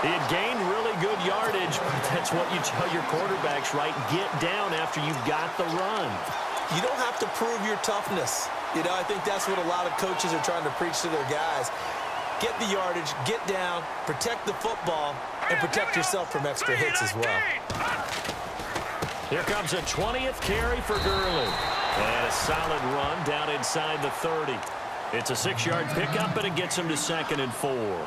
He had gained really good yardage, but that's what you tell your quarterbacks, right? Get down after you've got the run. You don't have to prove your toughness. I think that's what a lot of coaches are trying to preach to their guys. Get the yardage, get down, protect the football, and protect yourself from extra hits as well. Here comes a 20th carry for Gurley. And a solid run down inside the 30. It's a 6-yard pickup, and it gets him to 2nd and 4.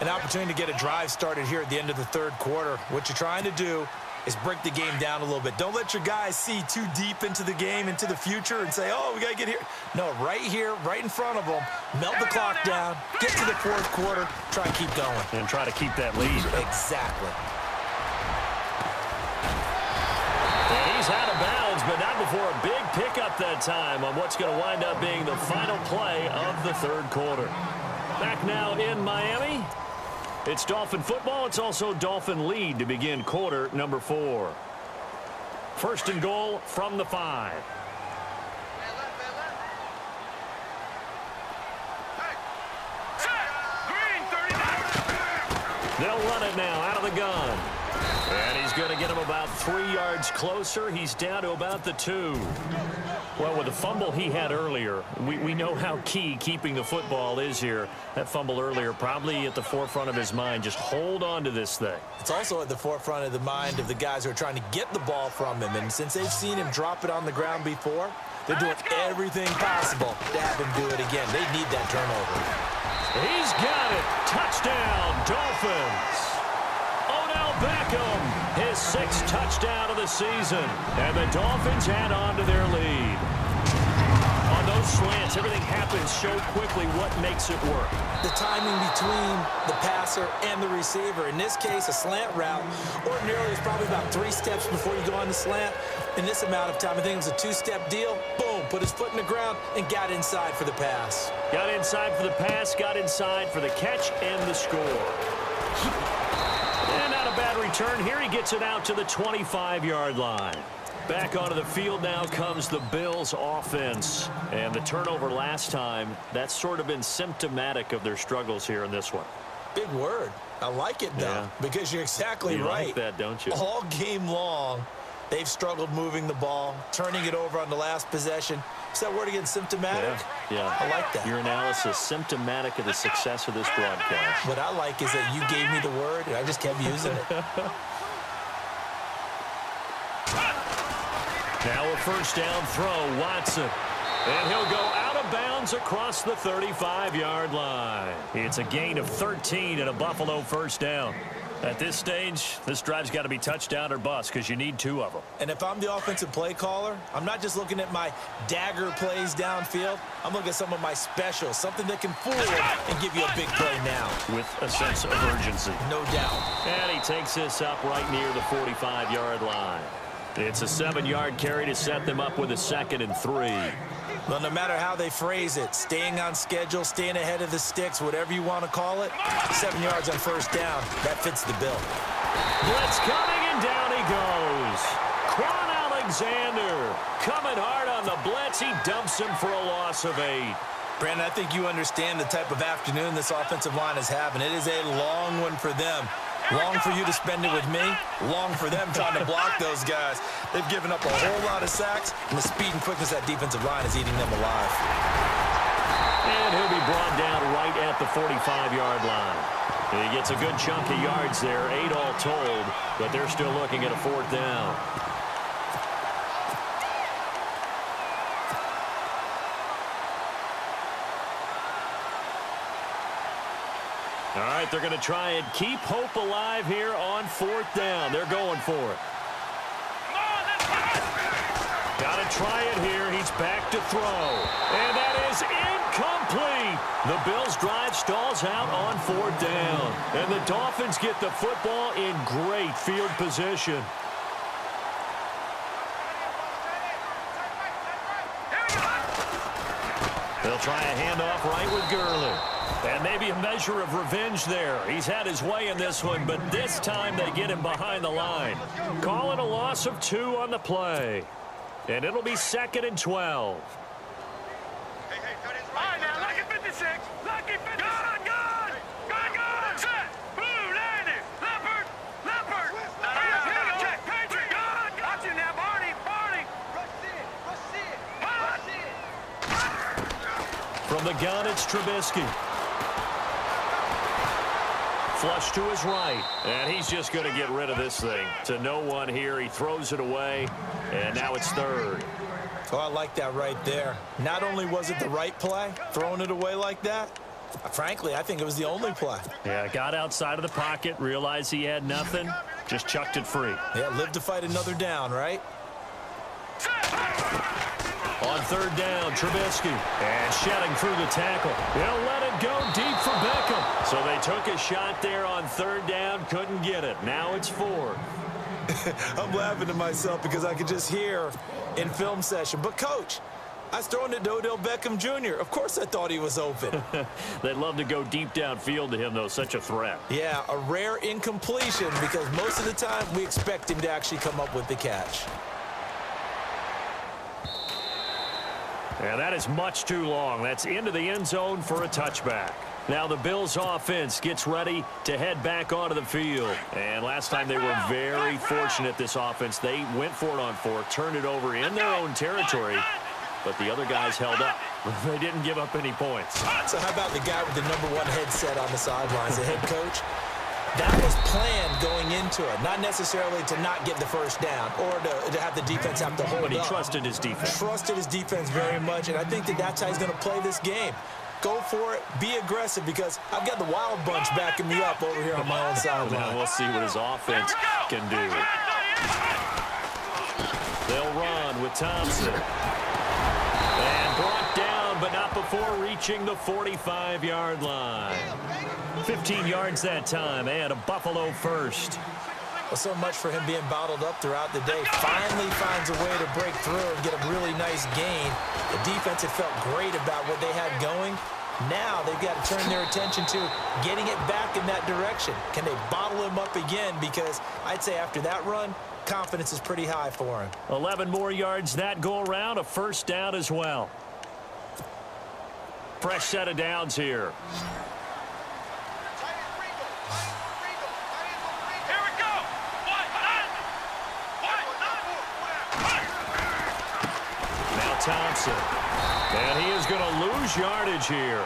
An opportunity to get a drive started here at the end of the third quarter. What you're trying to do is break the game down a little bit. Don't let your guys see too deep into the game, into the future, and say, oh, we got to get here. No, right here, right in front of them, melt the clock down, get to the fourth quarter, try and keep going. And try to keep that lead. Exactly. And he's out of bounds, but not before a big pickup that time on what's going to wind up being the final play of the third quarter. Back now in Miami. It's Dolphin football. It's also Dolphin lead to begin quarter number 4. 1st and goal from the 5. They'll run it now out of the gun. And he's going to get him about 3 yards closer. He's down to about the 2. Well, with the fumble he had earlier, we know how key keeping the football is here. That fumble earlier probably at the forefront of his mind. Just hold on to this thing. It's also at the forefront of the mind of the guys who are trying to get the ball from him. And since they've seen him drop it on the ground before, they're doing everything possible to have him do it again. They need that turnover. He's got it. Touchdown, Dolphins. Beckham, his 6th touchdown of the season. And the Dolphins add on to their lead. On those slants, everything happens so quickly. What makes it work? The timing between the passer and the receiver. In this case, a slant route ordinarily is probably about 3 steps before you go on the slant. In this amount of time, I think it was a 2-step deal. Boom, put his foot in the ground and got inside for the pass. Got inside for the pass, got inside for the catch and the score. And not a bad return here. He gets it out to the 25-yard line. Back onto the field now comes the Bills offense. And the turnover last time, that's sort of been symptomatic of their struggles here in this one. Big word. I like it, though, because you're exactly right. You like that, don't you? All game long, they've struggled moving the ball, turning it over on the last possession. Is that word again, symptomatic? Yeah. I like that. Your analysis, symptomatic of the success of this broadcast. What I like is that you gave me the word, and I just kept using it. Now a 1st down throw, Watson. And he'll go out of bounds across the 35-yard line. It's a gain of 13 and a Buffalo 1st down. At this stage, this drive's got to be touchdown or bust because you need 2 of them. And if I'm the offensive play caller, I'm not just looking at my dagger plays downfield. I'm looking at some of my specials, something that can fool and give you a big play now. With a sense of urgency. No doubt. And he takes this up right near the 45-yard line. It's a 7-yard carry to set them up with a 2nd and 3. Well, no matter how they phrase it, staying on schedule, staying ahead of the sticks, whatever you want to call it, 7 yards on 1st down, that fits the bill. Blitz coming, and down he goes. Quan Alexander coming hard on the blitz. He dumps him for a loss of 8. Brandon, I think you understand the type of afternoon this offensive line is having. It is a long one for them. Long for you to spend it with me. Long for them trying to block those guys. They've given up a whole lot of sacks, and the speed and quickness of that defensive line is eating them alive. And he'll be brought down right at the 45-yard line. He gets a good chunk of yards there, 8 all told, but they're still looking at a 4th down. All right, they're going to try and keep hope alive here on 4th down. They're going for it. Got to try it here. He's back to throw. And that is incomplete. The Bills' drive stalls out on 4th down. And the Dolphins get the football in great field position. They'll try a handoff right with Gurley. And maybe a measure of revenge there. He's had his way in this one, but this time they get him behind the line. Calling a loss of 2 on the play. And it'll be 2nd and 12. All right, now, lucky 56. Lucky 56. Good. Set. Blue, landing. the gun, it's Trubisky. Flush to his right, and he's just going to get rid of this thing. To no one here, he throws it away, and now it's third. Oh, I like that right there. Not only was it the right play, throwing it away like that, frankly, I think it was the only play. Yeah, got outside of the pocket, realized he had nothing, just chucked it free. Yeah, live to fight another down, right? On third down, Trubisky. And shedding through the tackle. He'll let it go deep for Beckham. So they took a shot there on third down, couldn't get it. Now it's fourth. I'm laughing to myself because I could just hear in film session, but coach, I was throwing it to Odell Beckham Jr. Of course I thought he was open. They'd love to go deep downfield to him, though. Such a threat. Yeah, a rare incompletion because most of the time we expect him to actually come up with the catch. And that is much too long. That's into the end zone for a touchback. Now the Bills offense gets ready to head back onto the field. And last time they were very fortunate, this offense. They went for it on fourth, turned it over in their own territory, but the other guys held up. They didn't give up any points. So how about the guy with the #1 headset on the sidelines, the head coach? That was planned going into it, not necessarily to not get the first down or to have the defense have to hold up. But he trusted his defense. Trusted his defense very much, and I think that's how he's going to play this game. Go for it, be aggressive, because I've got the wild bunch backing me up over here on my own sideline. Now we'll see what his offense can do. They'll run with Thompson. And brought down, but not before reaching the 45-yard line. 15 yards that time, and a Buffalo first. Well, so much for him being bottled up throughout the day. Finally finds a way to break through and get a really nice gain. The defense had felt great about what they had going. Now they've got to turn their attention to getting it back in that direction. Can they bottle him up again? Because I'd say after that run, confidence is pretty high for him. 11 more yards that go around, a first down as well. Fresh set of downs here. Thompson. And he is going to lose yardage here.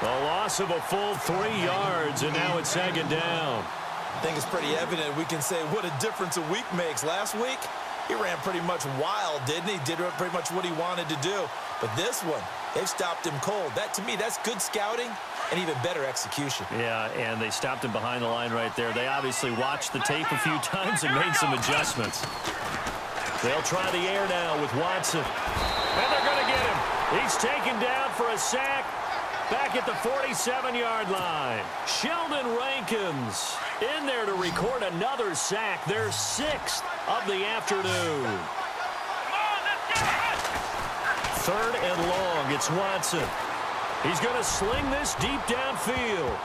A loss of a full 3 yards, and now it's second down. I think it's pretty evident. We can say what a difference a week makes. Last week, he ran pretty much wild, didn't he? Did pretty much what he wanted to do. But this one, they've stopped him cold. That, to me, that's good scouting and even better execution. Yeah, and they stopped him behind the line right there. They obviously watched the tape a few times and made some adjustments. They'll try the air now with Watson. And they're going to get him. He's taken down for a sack back at the 47-yard line. Sheldon Rankins in there to record another sack, their 6th of the afternoon. Third and long, it's Watson. He's going to sling this deep downfield.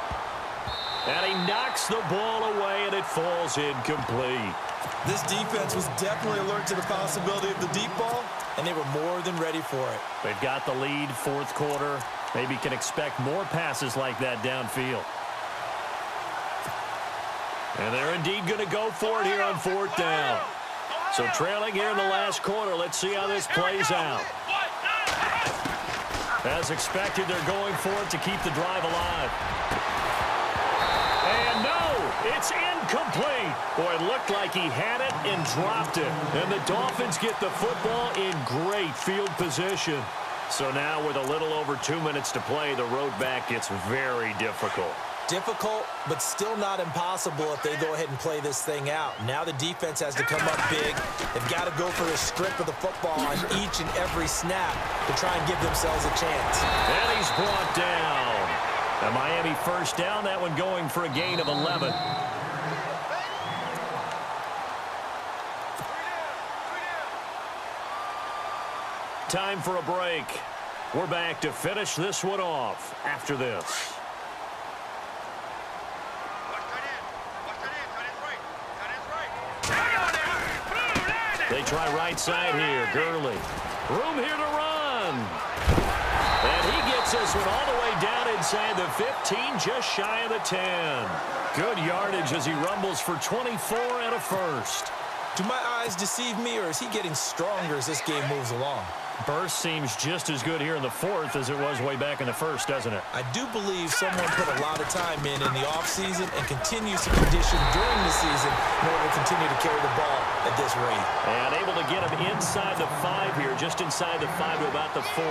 And he knocks the ball away, and it falls incomplete. This defense was definitely alert to the possibility of the deep ball, and they were more than ready for it. They've got the lead, fourth quarter. Maybe can expect more passes like that downfield. And they're indeed going to go for it here on fourth down. So trailing here in the last quarter. Let's see how this plays out. As expected, they're going for it to keep the drive alive. And no, it's incomplete. Boy, it looked like he had it and dropped it. And the Dolphins get the football in great field position. So now with a little over 2 minutes to play, the road back gets very difficult. Difficult, but still not impossible if they go ahead and play this thing out. Now the defense has to come up big. They've got to go for a strip of the football on each and every snap to try and give themselves a chance. And he's brought down. A Miami first down, that one going for a gain of 11. Time for a break. We're back to finish this one off after this. They try right side here. Gurley. Room here to run. And he gets this one all the way down inside the 15, just shy of the 10. Good yardage as he rumbles for 24 and a first. Do my eyes deceive me, or is he getting stronger as this game moves along? Burst seems just as good here in the fourth as it was way back in the first, doesn't it? I do believe someone put a lot of time in the offseason and continues to condition during the season in order to continue to carry the ball at this rate. And able to get him inside the 5 here, just inside the 5 to about the 4.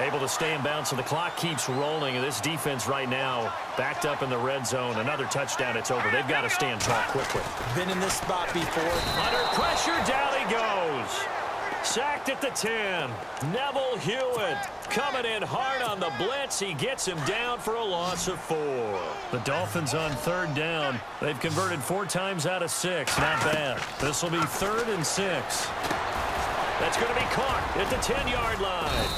Able to stay in bounds, so the clock keeps rolling, and this defense right now backed up in the red zone. Another touchdown, it's over. They've got to stand tall quickly. Been in this spot before. Under pressure, down he goes. Sacked at the 10. Neville Hewitt coming in hard on the blitz. He gets him down for a loss of 4. The Dolphins on 3rd down. They've converted 4 times out of 6. Not bad. This will be 3rd and 6. That's going to be caught at the 10-yard line.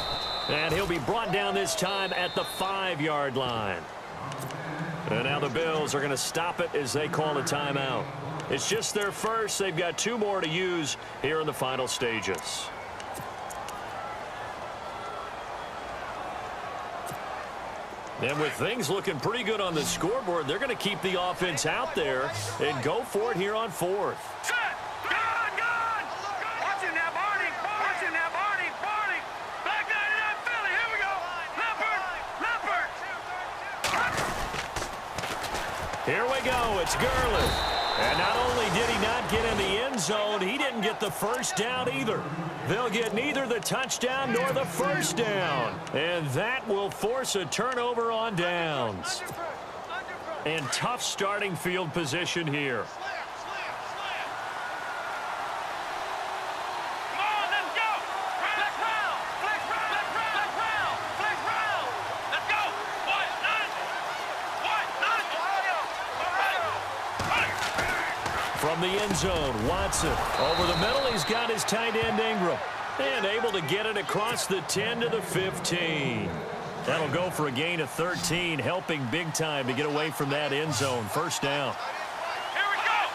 And he'll be brought down this time at the 5-yard line. And now the Bills are going to stop it as they call a timeout. It's just their first. They've got 2 more to use here in the final stages. And with things looking pretty good on the scoreboard, they're going to keep the offense out there and go for it here on 4th. Here we go. It's Gurley. And not only did he not get in the end zone, he didn't get the first down either. They'll get neither the touchdown nor the first down. And that will force a turnover on downs. And tough starting field position here. From the end zone, Watson over the middle. He's got his tight end Ingram. And able to get it across the 10 to the 15. That'll go for a gain of 13, helping big time to get away from that end zone. First down. Here we go.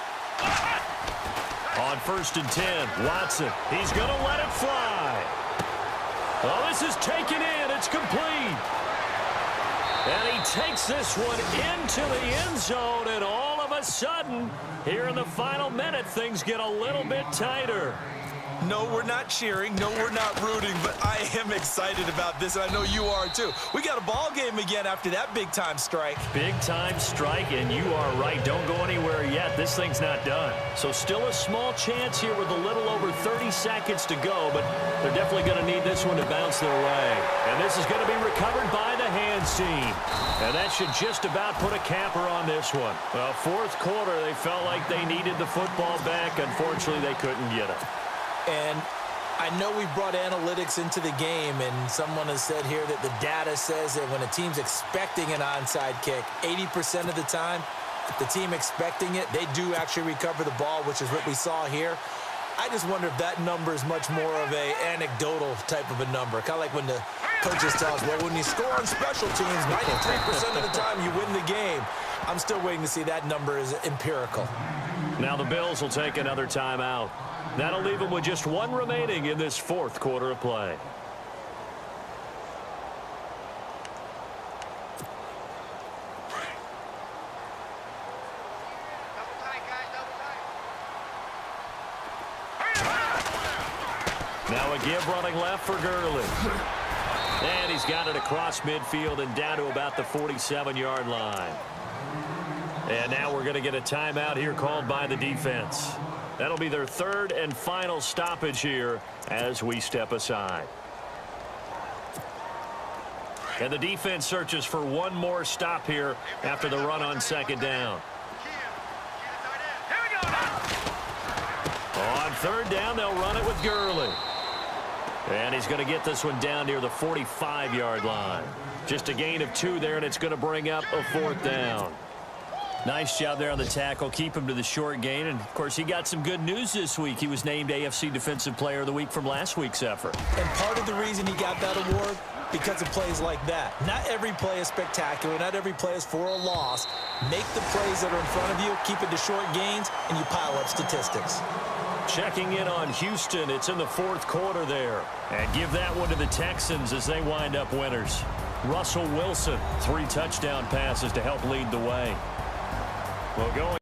On 1st and 10, Watson. He's going to let it fly. Oh, this is taken in. It's complete. And he takes this one into the end zone, and all of a sudden, here in the final minute, things get a little bit tighter. No, we're not cheering. No, we're not rooting, but I am excited about this, and I know you are too. We got a ball game again after that big-time strike. Big-time strike, and you are right. Don't go anywhere yet. This thing's not done. So still a small chance here with a little over 30 seconds to go, but they're definitely going to need this one to bounce their way. And this is going to be recovered by the hands team. And that should just about put a capper on this one. Well, 4th quarter, they felt like they needed the football back. Unfortunately, they couldn't get it. And I know we brought analytics into the game, and someone has said here that the data says that when a team's expecting an onside kick, 80% of the time, the team expecting it, they do actually recover the ball, which is what we saw here. I just wonder if that number is much more of a anecdotal type of a number. Kind of like when the coaches tell us, well, when you score on special teams, 93% of the time you win the game. I'm still waiting to see that number is empirical. Now the Bills will take another timeout. That'll leave them with just 1 remaining in this 4th quarter of play. Now a give running left for Gurley. And he's got it across midfield and down to about the 47-yard line. And now we're going to get a timeout here called by the defense. That'll be their 3rd and final stoppage here as we step aside. And the defense searches for 1 more stop here after the run on 2nd down. On 3rd down, they'll run it with Gurley. And he's going to get this one down near the 45-yard line. Just a gain of 2 there, and it's going to bring up a 4th down. Nice job there on the tackle. Keep him to the short gain. And, of course, he got some good news this week. He was named AFC Defensive Player of the Week from last week's effort. And part of the reason he got that award, because of plays like that. Not every play is spectacular. Not every play is for a loss. Make the plays that are in front of you, keep it to short gains, and you pile up statistics. Checking in on Houston. It's in the 4th quarter there. And give that one to the Texans as they wind up winners. Russell Wilson, 3 touchdown passes to help lead the way. Well, going